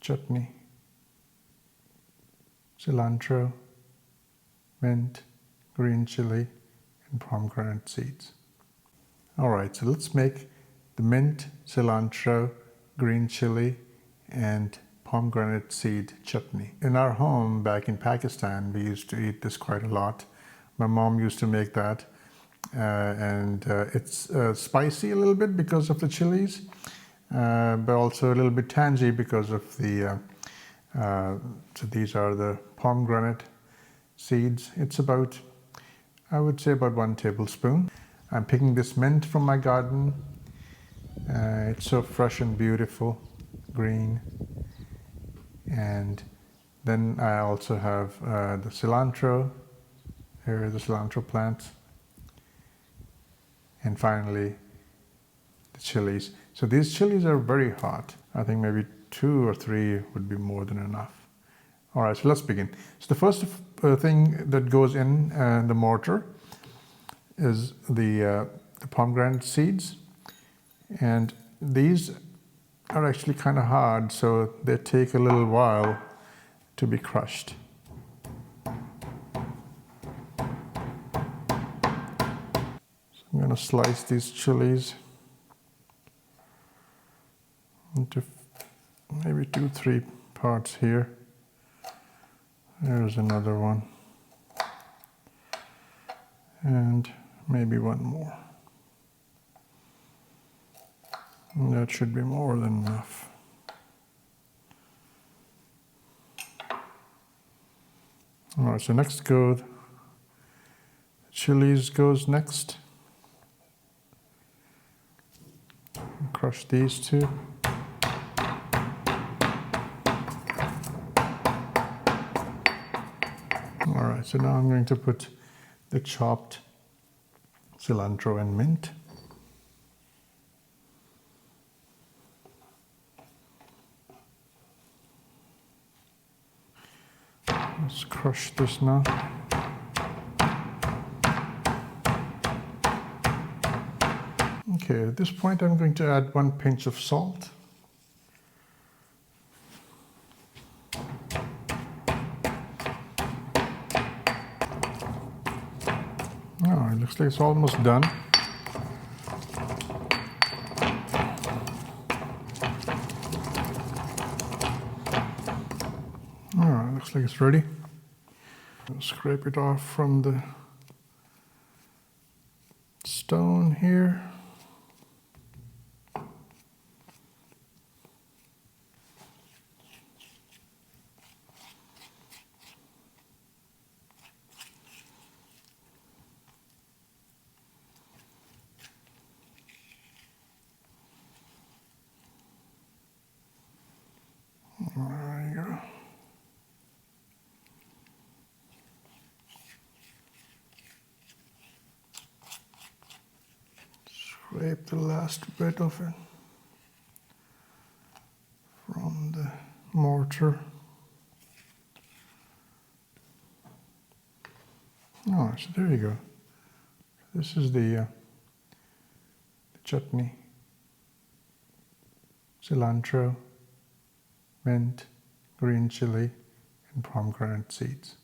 chutney, cilantro, mint, green chili, and pomegranate seeds. Alright, so let's make the mint, cilantro, green chili, and pomegranate seed chutney. In our home back in Pakistan, we used to eat this quite a lot. My mom used to make that, and it's spicy a little bit because of the chilies, but also a little bit tangy because of the, so these are the pomegranate seeds. It's about, I would say about 1 tablespoon. I'm picking this mint from my garden. It's so fresh and beautiful, green. And then I also have the cilantro. Here are the cilantro plants. And finally, the chilies. So these chilies are very hot. I think maybe 2 or 3 would be more than enough. All right, so let's begin. So the first thing that goes in the mortar is the pomegranate seeds, and these are actually kind of hard, so they take a little while to be crushed. So I'm going to slice these chilies into maybe 2-3 parts here. There's another one. And maybe one more. That should be more than enough. All right, so next go, chilies goes next. Crush these 2. All right, so now I'm going to put the chopped cilantro and mint. Let's crush this now. Okay, at this point I'm going to add 1 pinch of salt. Oh, it looks like it's almost done. Alright, looks like it's ready. I'll scrape it off from the stone here. There you go. Scrape the last bit of it from the mortar. Oh, so there you go. This is the chutney, cilantro, mint, green chili, and pomegranate seeds.